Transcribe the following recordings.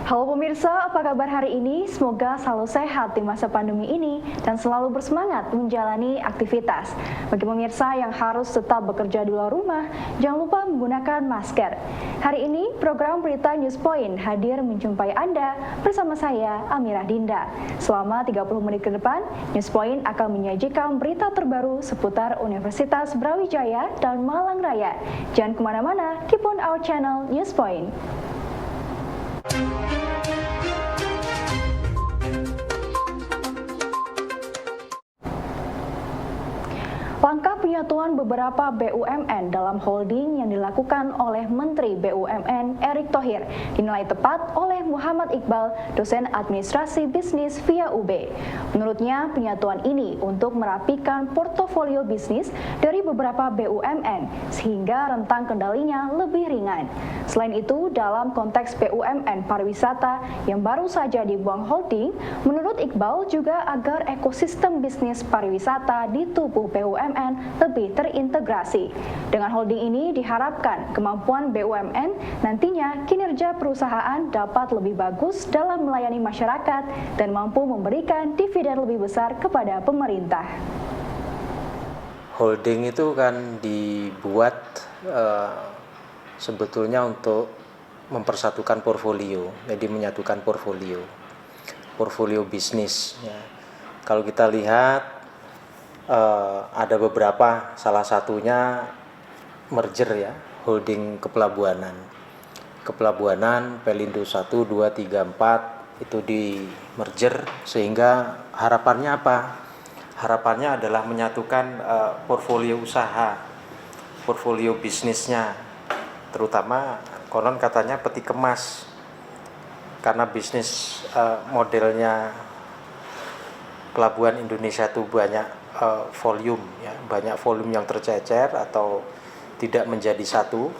Halo pemirsa, apa kabar hari ini? Semoga selalu sehat di masa pandemi ini dan selalu bersemangat menjalani aktivitas. Bagi pemirsa yang harus tetap bekerja di luar rumah, jangan lupa menggunakan masker. Hari ini, program Berita News Point hadir menjumpai Anda bersama saya, Amirah Dinda. Selama 30 menit ke depan, News Point akan menyajikan berita terbaru seputar Universitas Brawijaya dan Malang Raya. Jangan kemana-mana, keep on our channel News Point. Langkah penyatuan beberapa BUMN dalam holding yang dilakukan oleh Menteri BUMN Erick Thohir dinilai tepat oleh Muhammad Iqbal, dosen administrasi bisnis via UB. Menurutnya, penyatuan ini untuk merapikan portofolio bisnis dari beberapa BUMN sehingga rentang kendalinya lebih ringan. Selain itu, dalam konteks BUMN pariwisata yang baru saja dibuang holding, menurut Iqbal juga agar ekosistem bisnis pariwisata di tubuh BUMN lebih terintegrasi. Dengan holding ini diharapkan kemampuan BUMN nantinya kinerja perusahaan dapat lebih bagus dalam melayani masyarakat dan mampu memberikan dividen lebih besar kepada pemerintah. Holding itu kan dibuat sebetulnya untuk mempersatukan portfolio, jadi menyatukan portfolio bisnis. Ya. Kalau kita lihat ada beberapa, salah satunya merger ya, holding kepelabuhanan, Pelindo 1, 2, 3, 4 itu di merger, sehingga harapannya apa? Harapannya adalah menyatukan portfolio usaha, portfolio bisnisnya, terutama konon katanya peti kemas, karena bisnis modelnya pelabuhan Indonesia itu banyak volume ya, banyak volume yang tercecer atau tidak menjadi satu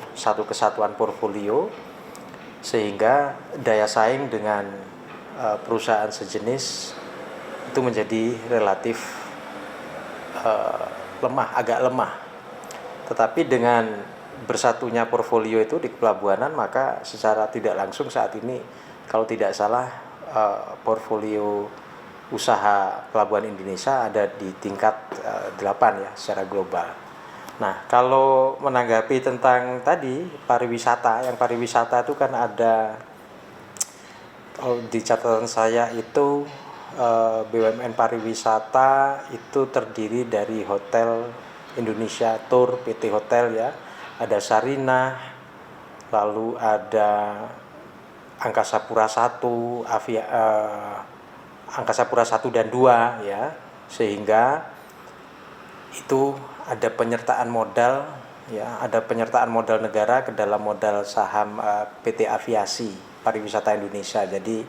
kesatuan portfolio, sehingga daya saing dengan perusahaan sejenis itu menjadi relatif agak lemah. Tetapi dengan bersatunya portfolio itu di pelabuhanan, maka secara tidak langsung saat ini kalau tidak salah portfolio usaha pelabuhan Indonesia ada di tingkat 8 ya secara global. Nah, kalau menanggapi tentang tadi pariwisata itu kan ada, kalau di catatan saya itu BUMN pariwisata itu terdiri dari Hotel Indonesia Tour PT Hotel ya, ada Sarinah, lalu ada Angkasa Pura 1, Angkasa Pura 1 dan 2 ya, sehingga itu ada penyertaan modal ya, ada penyertaan modal negara ke dalam modal saham PT Aviasi Pariwisata Indonesia. Jadi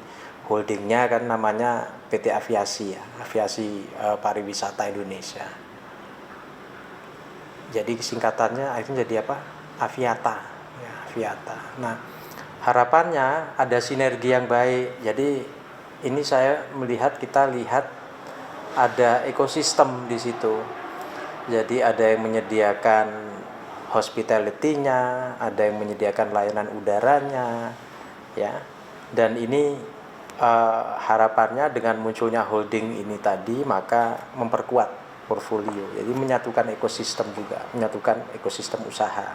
holdingnya kan namanya PT Aviasi ya, Aviasi Pariwisata Indonesia. Jadi singkatannya akhirnya jadi apa? Aviata ya, Aviata. Nah, harapannya ada sinergi yang baik. Jadi ini kita lihat ada ekosistem di situ. Jadi ada yang menyediakan hospitality-nya, ada yang menyediakan layanan udaranya, ya. Dan ini harapannya dengan munculnya holding ini tadi, maka memperkuat portfolio. Jadi menyatukan ekosistem juga, menyatukan ekosistem usaha.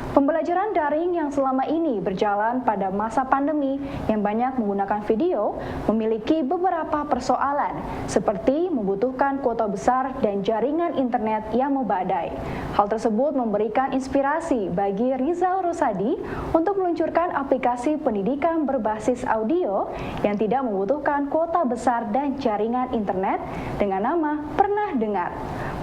Pembelajaran daring yang selama ini berjalan pada masa pandemi yang banyak menggunakan video memiliki beberapa persoalan seperti membutuhkan kuota besar dan jaringan internet yang membadai. Hal tersebut memberikan inspirasi bagi Rizal Rosadi untuk meluncurkan aplikasi pendidikan berbasis audio yang tidak membutuhkan kuota besar dan jaringan internet dengan nama Pernah Dengar.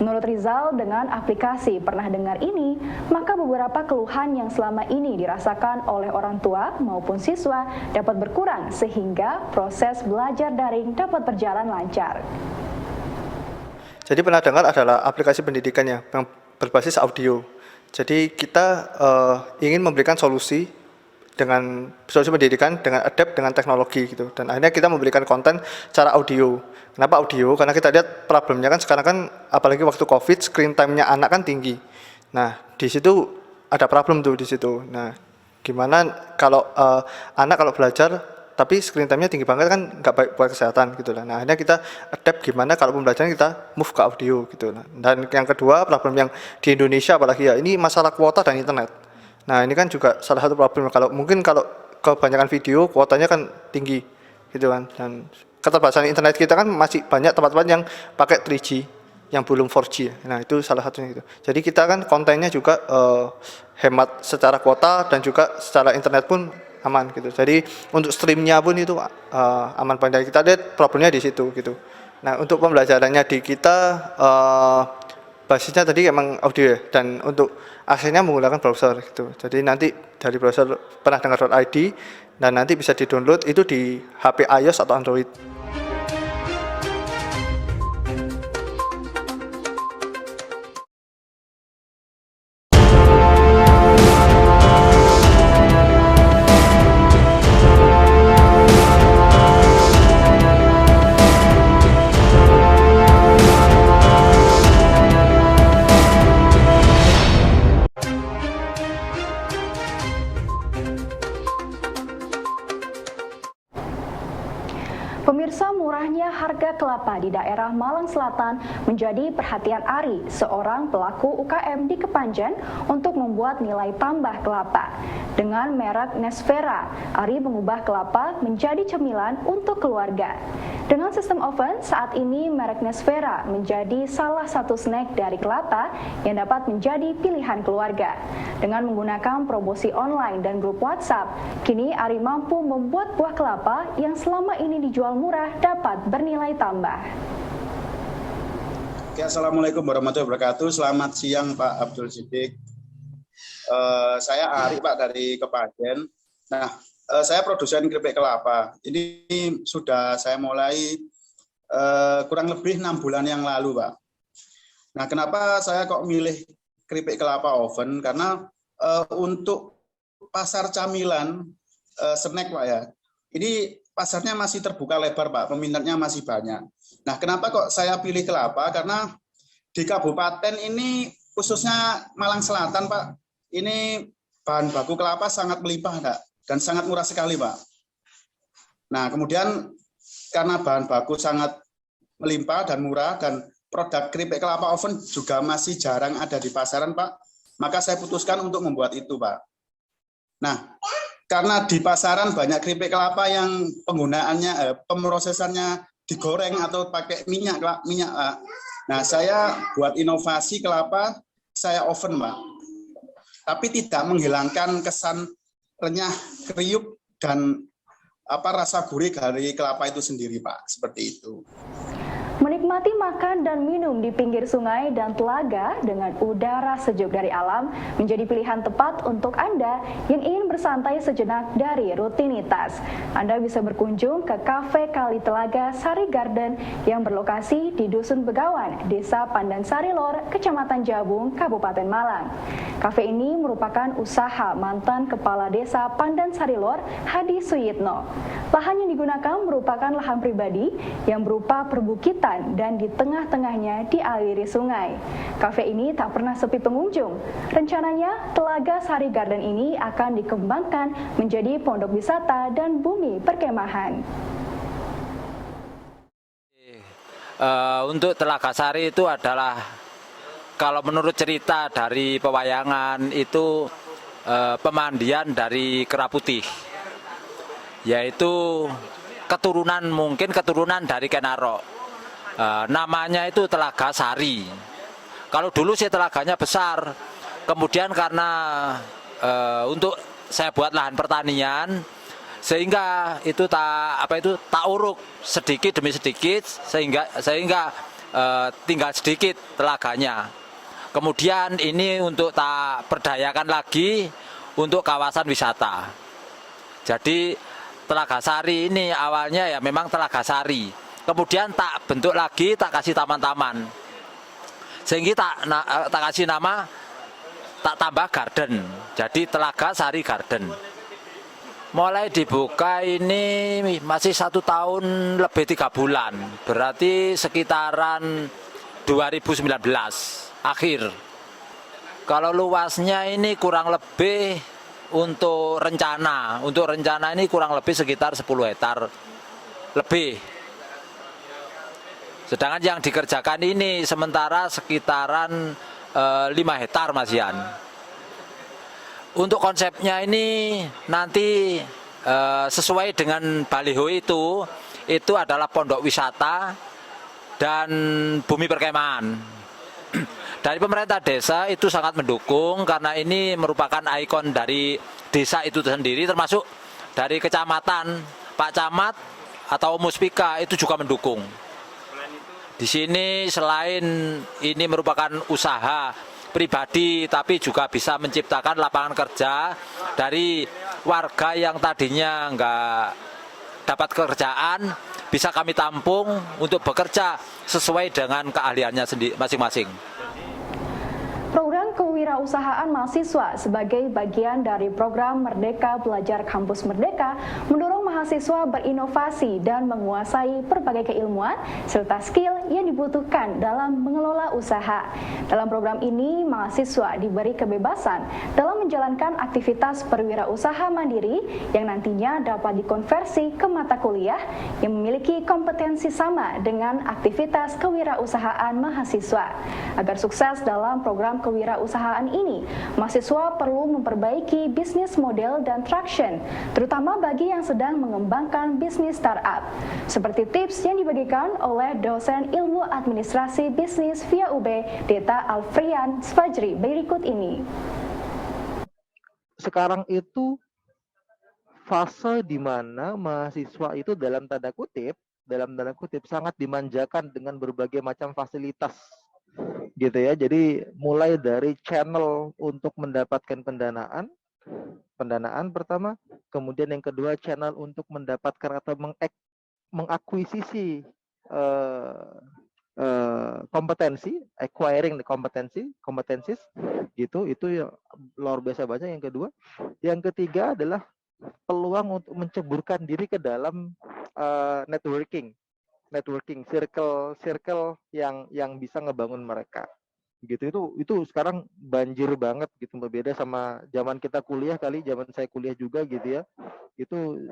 Menurut Rizal, dengan aplikasi Pernah Dengar ini, maka beberapa keluhan yang selama ini dirasakan oleh orang tua maupun siswa dapat berkurang sehingga proses belajar daring dapat berjalan lancar. Jadi pernah dengar adalah aplikasi pendidikan yang berbasis audio. Jadi kita ingin memberikan solusi pendidikan dengan adapt dengan teknologi gitu. Dan akhirnya kita memberikan konten secara audio. Kenapa audio? Karena kita lihat problemnya kan sekarang kan apalagi waktu Covid screen time-nya anak kan tinggi. Nah, di situ ada problem tuh di situ. Nah, gimana kalau anak kalau belajar tapi screen time-nya tinggi banget kan nggak baik buat kesehatan gitu lah. Nah, akhirnya kita adapt gimana kalau pembelajaran kita move ke audio gitu lah. Dan yang kedua problem yang di Indonesia apalagi ya ini masalah kuota dan internet. Nah, ini kan juga salah satu problem kalau kebanyakan video kuotanya kan tinggi gitu kan. Dan keterbatasan internet kita kan masih banyak tempat-tempat yang pakai 3G yang belum 4G. Nah, itu salah satunya gitu. Jadi kita kan kontennya juga hemat secara kuota dan juga secara internet pun aman gitu. Jadi untuk streamnya pun itu aman banget. Kita lihat problemnya di situ gitu. Nah, untuk pembelajarannya di kita basisnya tadi emang audio ya, dan untuk aksesnya menggunakan browser gitu. Jadi nanti dari browser pernah dengar.id dan nanti bisa di-download itu di HP iOS atau Android. Pemirsa, murahnya harga kelapa di daerah Malang Selatan menjadi perhatian Ari, seorang pelaku UKM di Kepanjen, untuk membuat nilai tambah kelapa. Dengan merek Nesvera, Ari mengubah kelapa menjadi cemilan untuk keluarga. Dengan sistem oven, saat ini merek Nesvera menjadi salah satu snack dari kelapa yang dapat menjadi pilihan keluarga. Dengan menggunakan promosi online dan grup WhatsApp, kini Ari mampu membuat buah kelapa yang selama ini dijual murah dapat bernilai tambah. Oke, Assalamualaikum warahmatullahi wabarakatuh. Selamat siang Pak Abdul Siddiq. Saya Ari Pak dari Kepanjen. Nah, saya produsen keripik kelapa. Ini sudah saya mulai kurang lebih 6 bulan yang lalu, Pak. Nah, kenapa saya kok milih keripik kelapa oven? Karena untuk pasar camilan snack, Pak ya, ini pasarnya masih terbuka lebar, Pak. Peminatnya masih banyak. Nah, kenapa kok saya pilih kelapa? Karena di kabupaten ini, khususnya Malang Selatan, Pak, ini bahan baku kelapa sangat melimpah, Pak, dan sangat murah sekali, Pak. Nah, kemudian karena bahan baku sangat melimpah dan murah, dan produk keripik kelapa oven juga masih jarang ada di pasaran, Pak, maka saya putuskan untuk membuat itu, Pak. Nah, karena di pasaran banyak keripik kelapa yang penggunaannya, pemrosesannya digoreng atau pakai minyak, Pak. Nah, saya buat inovasi kelapa, saya oven, Pak. Tapi tidak menghilangkan kesan renyah, kriuk, dan rasa gurih dari kelapa itu sendiri, Pak. Seperti itu. Menikmati makan dan minum di pinggir sungai dan telaga dengan udara sejuk dari alam menjadi pilihan tepat untuk Anda yang ingin bersantai sejenak dari rutinitas. Anda bisa berkunjung ke Kafe Kali Telaga Sari Garden yang berlokasi di Dusun Begawan, Desa Pandan Sari Lor, Kecamatan Jabung, Kabupaten Malang. Kafe ini merupakan usaha mantan Kepala Desa Pandan Sari Lor, Hadi Suyitno. Lahan yang digunakan merupakan lahan pribadi yang berupa perbukitan dan di tengah-tengahnya dialiri sungai. Kafe ini tak pernah sepi pengunjung. Rencananya, Telaga Sari Garden ini akan dikembangkan menjadi pondok wisata dan bumi perkemahan. Untuk Telaga Sari itu adalah, kalau menurut cerita dari pewayangan itu pemandian dari kera putih, yaitu keturunan dari Kenaro. Namanya itu Telaga Sari. Kalau dulu sih telaganya besar, kemudian karena untuk saya buat lahan pertanian, sehingga itu tak uruk sedikit demi sedikit, sehingga tinggal sedikit telaganya. Kemudian ini untuk tak berdayakan lagi untuk kawasan wisata. Jadi Telaga Sari ini awalnya ya memang Telaga Sari. Kemudian tak bentuk lagi, tak kasih taman-taman. Sehingga tak kasih nama, tak tambah garden. Jadi Telaga Sari Garden. Mulai dibuka ini masih 1 tahun lebih 3 bulan. Berarti sekitaran 2019 akhir. Kalau luasnya ini kurang lebih untuk rencana ini kurang lebih sekitar 10 hektar lebih. Sedangkan yang dikerjakan ini sementara sekitaran 5 hektar Mas Yan. Untuk konsepnya ini nanti sesuai dengan baliho itu adalah pondok wisata dan bumi perkemahan. Dari pemerintah desa itu sangat mendukung karena ini merupakan ikon dari desa itu sendiri, termasuk dari kecamatan, Pak Camat atau Muspika itu juga mendukung. Di sini selain ini merupakan usaha pribadi, tapi juga bisa menciptakan lapangan kerja dari warga yang tadinya nggak dapat kerjaan, bisa kami tampung untuk bekerja sesuai dengan keahliannya sendiri masing-masing. Program kewirausahaan mahasiswa sebagai bagian dari program Merdeka Belajar Kampus Merdeka mendorong mahasiswa berinovasi dan menguasai berbagai keilmuan serta skill yang dibutuhkan dalam mengelola usaha. Dalam program ini, mahasiswa diberi kebebasan dalam menjalankan aktivitas berwirausaha mandiri yang nantinya dapat dikonversi ke mata kuliah yang memiliki kompetensi sama dengan aktivitas kewirausahaan mahasiswa. Agar sukses dalam program kewirausahaan ini, mahasiswa perlu memperbaiki bisnis model dan traction, terutama bagi yang sedang mengembangkan bisnis startup. Seperti tips yang dibagikan oleh dosen ilmu administrasi bisnis via UB, Deta Alfrian Sfajri berikut ini. Sekarang itu fase di mana mahasiswa itu dalam tanda kutip sangat dimanjakan dengan berbagai macam fasilitas gitu ya. Jadi mulai dari channel untuk mendapatkan pendanaan pertama, kemudian yang kedua channel untuk mendapatkan atau mengakuisisi kompetensi, acquiring the competencies gitu, itu ya luar biasa banyak. Yang ketiga adalah peluang untuk menceburkan diri ke dalam networking circle yang bisa ngebangun mereka gitu. Itu sekarang banjir banget gitu, berbeda sama zaman kita kuliah zaman saya kuliah juga gitu ya. Itu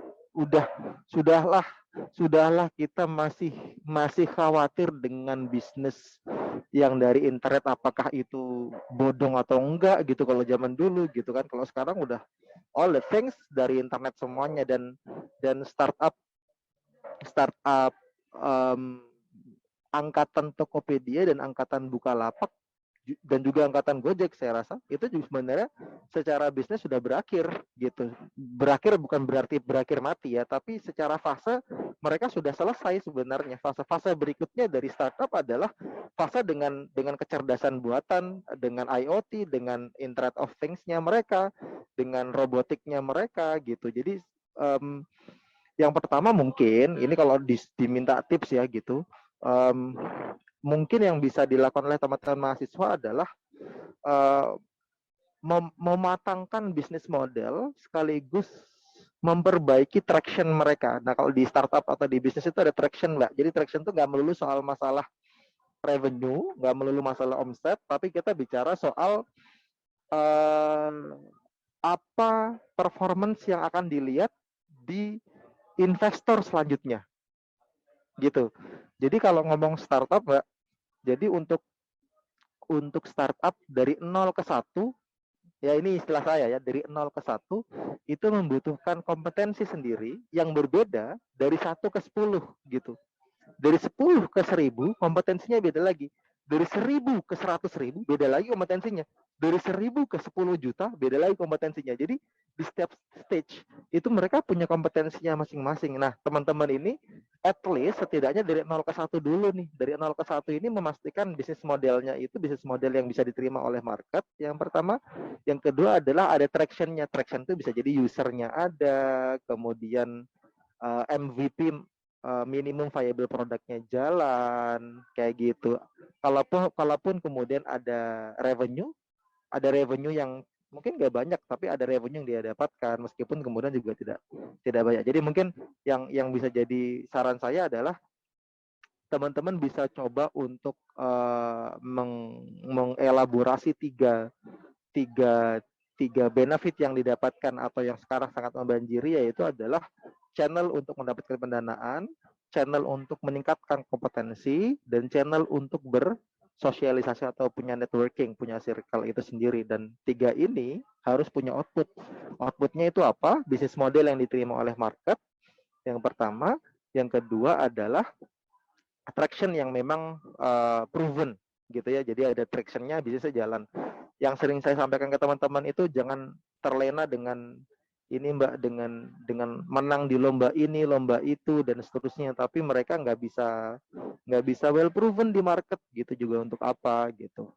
sudahlah kita masih khawatir dengan bisnis yang dari internet, apakah itu bodong atau enggak gitu kalau zaman dulu gitu kan. Kalau sekarang udah all the things dari internet semuanya, dan startup angkatan Tokopedia dan angkatan Bukalapak dan juga angkatan Gojek, saya rasa itu juga sebenarnya secara bisnis sudah berakhir gitu. Berakhir bukan berarti berakhir mati ya, tapi secara fase mereka sudah selesai sebenarnya. Fase berikutnya dari startup adalah fase dengan kecerdasan buatan, dengan IoT, dengan Internet of Things-nya mereka, dengan robotiknya mereka gitu. Jadi yang pertama mungkin ini kalau diminta tips ya gitu, mungkin yang bisa dilakukan oleh teman-teman mahasiswa adalah mematangkan bisnis model sekaligus memperbaiki traction mereka. Nah, kalau di startup atau di bisnis itu ada traction, Mbak. Jadi traction itu nggak melulu soal masalah revenue, nggak melulu masalah omset, tapi kita bicara soal apa performance yang akan dilihat di investor selanjutnya gitu. Jadi kalau ngomong startup, Mbak, jadi untuk startup dari 0 ke 1, ya ini istilah saya ya, dari 0 ke 1 itu membutuhkan kompetensi sendiri yang berbeda dari 1 ke 10 gitu. Dari 10 ke 1000 kompetensinya beda lagi. Dari 1000 ke 100.000 beda lagi kompetensinya. Dari 1000 ke 10 juta beda lagi kompetensinya. Jadi di setiap stage itu mereka punya kompetensinya masing-masing. Nah, teman-teman ini at least setidaknya dari 0 ke 1 dulu nih. Dari 0 ke 1 ini memastikan bisnis modelnya itu bisnis model yang bisa diterima oleh market. Yang pertama. Yang kedua adalah ada traction-nya. Traction itu bisa jadi usernya ada, kemudian MVP minimum viable produknya jalan, kayak gitu. kalaupun kemudian ada revenue yang mungkin nggak banyak, tapi ada revenue yang dia dapatkan meskipun kemudian juga tidak banyak. Jadi mungkin yang bisa jadi saran saya adalah teman-teman bisa coba untuk mengelaborasi tiga benefit yang didapatkan atau yang sekarang sangat membanjiri, yaitu adalah channel untuk mendapatkan pendanaan, channel untuk meningkatkan kompetensi, dan channel untuk bersosialisasi atau punya networking, punya circle itu sendiri. Dan tiga ini harus punya output. Outputnya itu apa? Bisnis model yang diterima oleh market, yang pertama. Yang kedua adalah traction yang memang proven gitu ya. Jadi ada tractionnya, bisnisnya jalan. Yang sering saya sampaikan ke teman-teman itu jangan terlena dengan ini Mbak, dengan menang di lomba ini, lomba itu, dan seterusnya. Tapi mereka nggak bisa well proven di market gitu juga untuk apa gitu.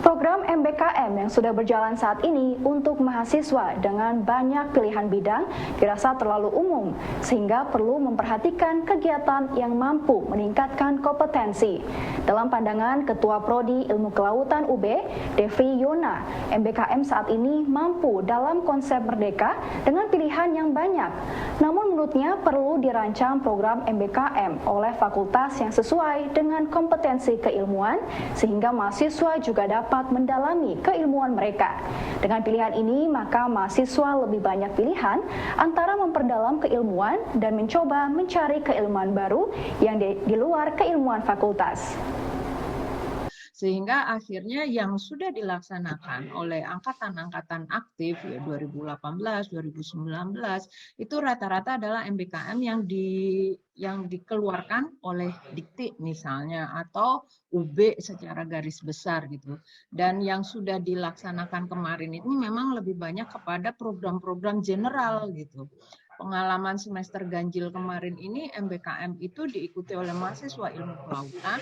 Program MBKM yang sudah berjalan saat ini untuk mahasiswa dengan banyak pilihan bidang dirasa terlalu umum, sehingga perlu memperhatikan kegiatan yang mampu meningkatkan kompetensi. Dalam pandangan Ketua Prodi Ilmu Kelautan UB, Devri Yona, MBKM saat ini mampu dalam konsep merdeka dengan pilihan yang banyak. Namun menurutnya perlu dirancang program MBKM oleh fakultas yang sesuai dengan kompetensi keilmuan, sehingga mahasiswa juga dapat mendalami keilmuan mereka. Dengan pilihan ini, maka mahasiswa lebih banyak pilihan antara memperdalam keilmuan dan mencoba mencari keilmuan baru yang di luar keilmuan fakultas. Sehingga akhirnya yang sudah dilaksanakan oleh angkatan-angkatan aktif ya 2018, 2019 itu rata-rata adalah MBKM yang dikeluarkan oleh Dikti misalnya atau UB secara garis besar gitu. Dan yang sudah dilaksanakan kemarin ini memang lebih banyak kepada program-program general gitu. Pengalaman semester ganjil kemarin ini MBKM itu diikuti oleh mahasiswa ilmu kelautan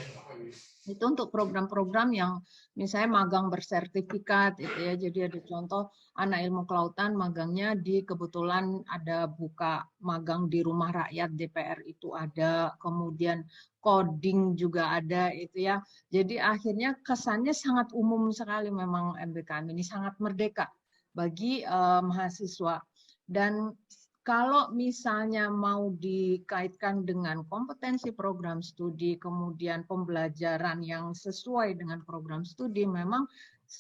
itu untuk program-program yang misalnya magang bersertifikat itu ya. Jadi ada contoh anak ilmu kelautan magangnya kebetulan ada buka magang di rumah rakyat DPR itu ada, kemudian coding juga ada itu ya. Jadi akhirnya kesannya sangat umum sekali, memang MBKM ini sangat merdeka bagi mahasiswa. Dan kalau misalnya mau dikaitkan dengan kompetensi program studi, kemudian pembelajaran yang sesuai dengan program studi, memang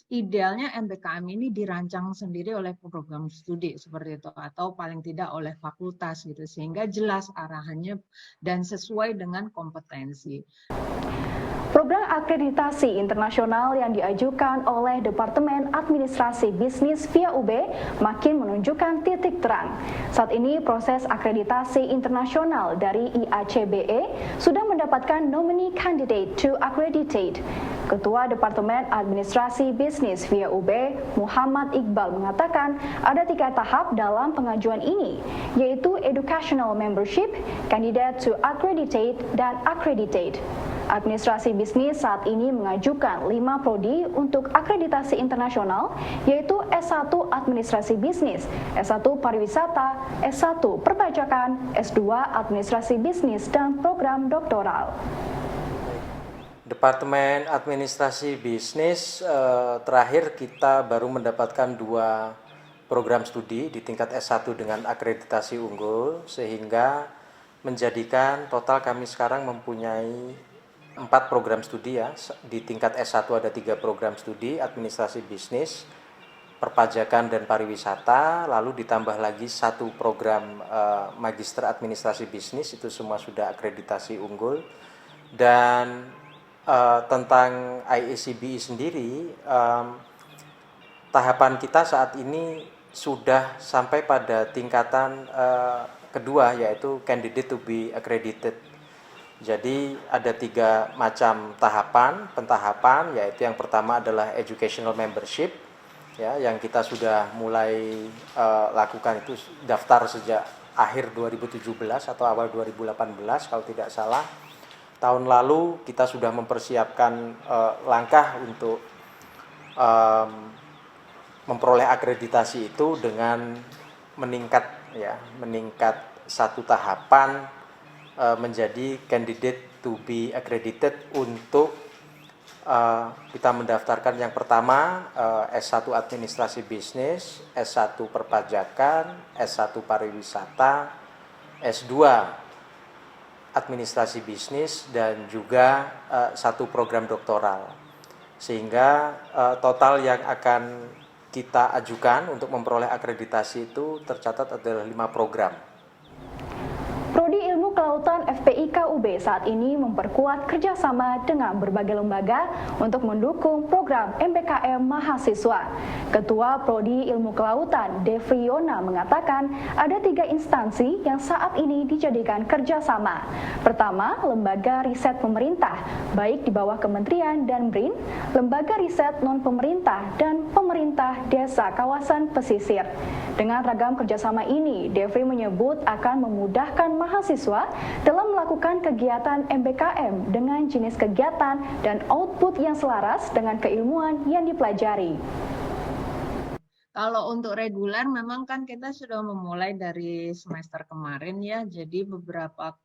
idealnya MBKM ini dirancang sendiri oleh program studi seperti itu, atau paling tidak oleh fakultas gitu, sehingga jelas arahannya dan sesuai dengan kompetensi. Program akreditasi internasional yang diajukan oleh Departemen Administrasi Bisnis via UB makin menunjukkan titik terang. Saat ini proses akreditasi internasional dari IACBE sudah mendapatkan nominee candidate to accreditate. Ketua Departemen Administrasi Bisnis via UB, Muhammad Iqbal mengatakan ada 3 tahap dalam pengajuan ini, yaitu Educational Membership, Candidate to Accreditate, dan Accreditate. Administrasi bisnis saat ini mengajukan 5 prodi untuk akreditasi internasional, yaitu S1 Administrasi Bisnis, S1 Pariwisata, S1 Perpajakan, S2 Administrasi Bisnis, dan program doktoral. Departemen Administrasi Bisnis terakhir kita baru mendapatkan 2 program studi di tingkat S1 dengan akreditasi unggul, sehingga menjadikan total kami sekarang mempunyai 4 program studi ya. Di tingkat S1 ada 3 program studi, administrasi bisnis, perpajakan dan pariwisata, lalu ditambah lagi 1 program magister administrasi bisnis, itu semua sudah akreditasi unggul. Dan tentang IACBE sendiri, tahapan kita saat ini sudah sampai pada tingkatan kedua yaitu candidate to be accredited. Jadi ada 3 macam tahapan, pentahapan, yaitu yang pertama adalah educational membership, ya, yang kita sudah mulai lakukan itu daftar sejak akhir 2017 atau awal 2018 kalau tidak salah. Tahun lalu kita sudah mempersiapkan langkah untuk memperoleh akreditasi itu dengan meningkat 1 tahapan menjadi candidate to be accredited untuk kita mendaftarkan yang pertama S1 Administrasi Bisnis, S1 Perpajakan, S1 Pariwisata, S2 Administrasi Bisnis, dan juga 1 program doktoral. Sehingga total yang akan kita ajukan untuk memperoleh akreditasi itu tercatat adalah 5 program. Prodi Ilmu Kelautan FPI KUB saat ini memperkuat kerjasama dengan berbagai lembaga untuk mendukung program MBKM mahasiswa. Ketua Prodi Ilmu Kelautan Devri Yona mengatakan ada 3 instansi yang saat ini dijadikan kerjasama. Pertama, lembaga riset pemerintah, baik di bawah Kementerian dan BRIN, lembaga riset non-pemerintah, dan pemerintah desa kawasan pesisir. Dengan ragam kerjasama ini, Devri menyebut akan memudahkan mahasiswa dalam melakukan kegiatan MBKM dengan jenis kegiatan dan output yang selaras dengan keilmuan yang dipelajari. Kalau untuk reguler memang kan kita sudah memulai dari semester kemarin ya, jadi beberapa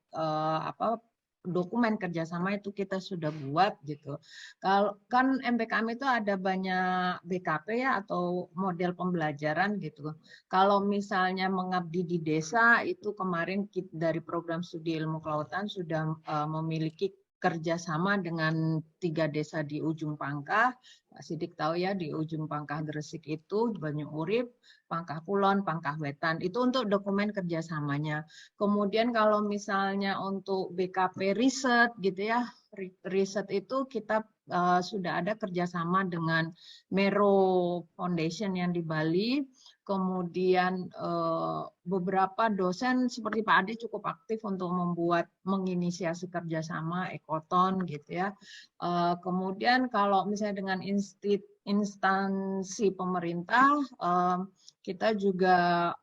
dokumen kerjasama itu kita sudah buat gitu. Kalau kan MBKM itu ada banyak BKP ya atau model pembelajaran gitu. Kalau misalnya mengabdi di desa itu kemarin dari program studi ilmu kelautan sudah memiliki kerjasama dengan 3 desa di ujung Pangkah. Pak Sidik tahu ya, di ujung Pangkah Gresik itu Banyu Urip, Pangkah Kulon, Pangkah Wetan. Itu untuk dokumen kerjasamanya. Kemudian kalau misalnya untuk BKP riset gitu ya, riset itu kita sudah ada kerjasama dengan Mero Foundation yang di Bali. Kemudian beberapa dosen seperti Pak Ade cukup aktif untuk menginisiasi kerjasama ekoton gitu ya. Kemudian kalau misalnya dengan instansi pemerintah, kita juga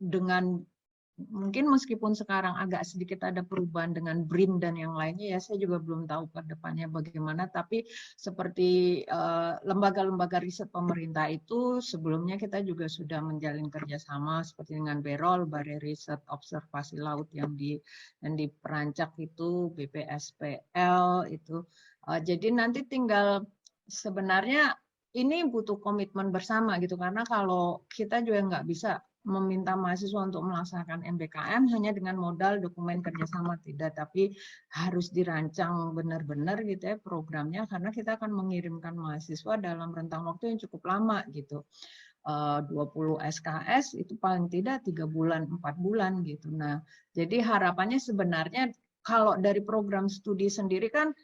dengan mungkin meskipun sekarang agak sedikit ada perubahan dengan BRIN dan yang lainnya ya, saya juga belum tahu ke depannya bagaimana, tapi seperti lembaga-lembaga riset pemerintah itu sebelumnya kita juga sudah menjalin kerjasama seperti dengan BEROL, Balai Riset Observasi Laut yang di Perancak itu, BPSPL itu. Jadi nanti tinggal sebenarnya ini butuh komitmen bersama gitu, karena kalau kita juga nggak bisa meminta mahasiswa untuk melaksanakan MBKM hanya dengan modal dokumen kerjasama, tidak, tapi harus dirancang benar-benar gitu ya programnya, karena kita akan mengirimkan mahasiswa dalam rentang waktu yang cukup lama gitu. 20 SKS itu paling tidak 3 bulan, 4 bulan gitu. Nah, jadi harapannya sebenarnya kalau dari program studi sendiri kan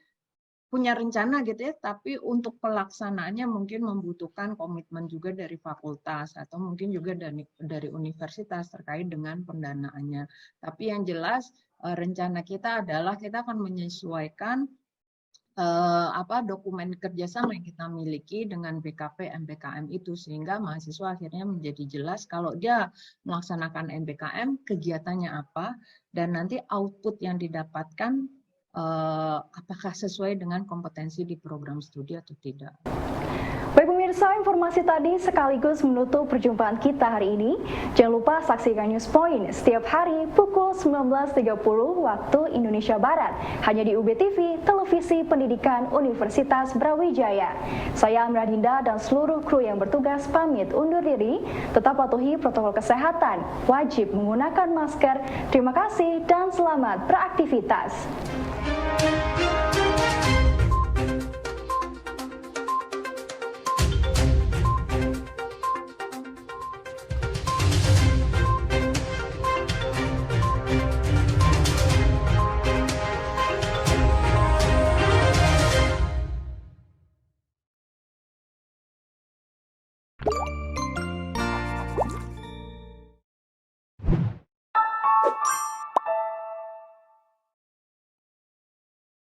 punya rencana gitu ya, tapi untuk pelaksanaannya mungkin membutuhkan komitmen juga dari fakultas atau mungkin juga dari universitas terkait dengan pendanaannya. Tapi yang jelas rencana kita adalah kita akan menyesuaikan dokumen kerjasama yang kita miliki dengan BKP MBKM itu, sehingga mahasiswa akhirnya menjadi jelas kalau dia melaksanakan MBKM kegiatannya apa dan nanti output yang didapatkan apakah sesuai dengan kompetensi di program studi atau tidak. Baik pemirsa, informasi tadi sekaligus menutup perjumpaan kita hari ini. Jangan lupa saksikan News Point setiap hari pukul 19.30 waktu Indonesia Barat hanya di UB TV, Televisi Pendidikan Universitas Brawijaya. Saya Amra Dinda dan seluruh kru yang bertugas pamit undur diri. Tetap patuhi protokol kesehatan, wajib menggunakan masker. Terima kasih dan selamat beraktivitas.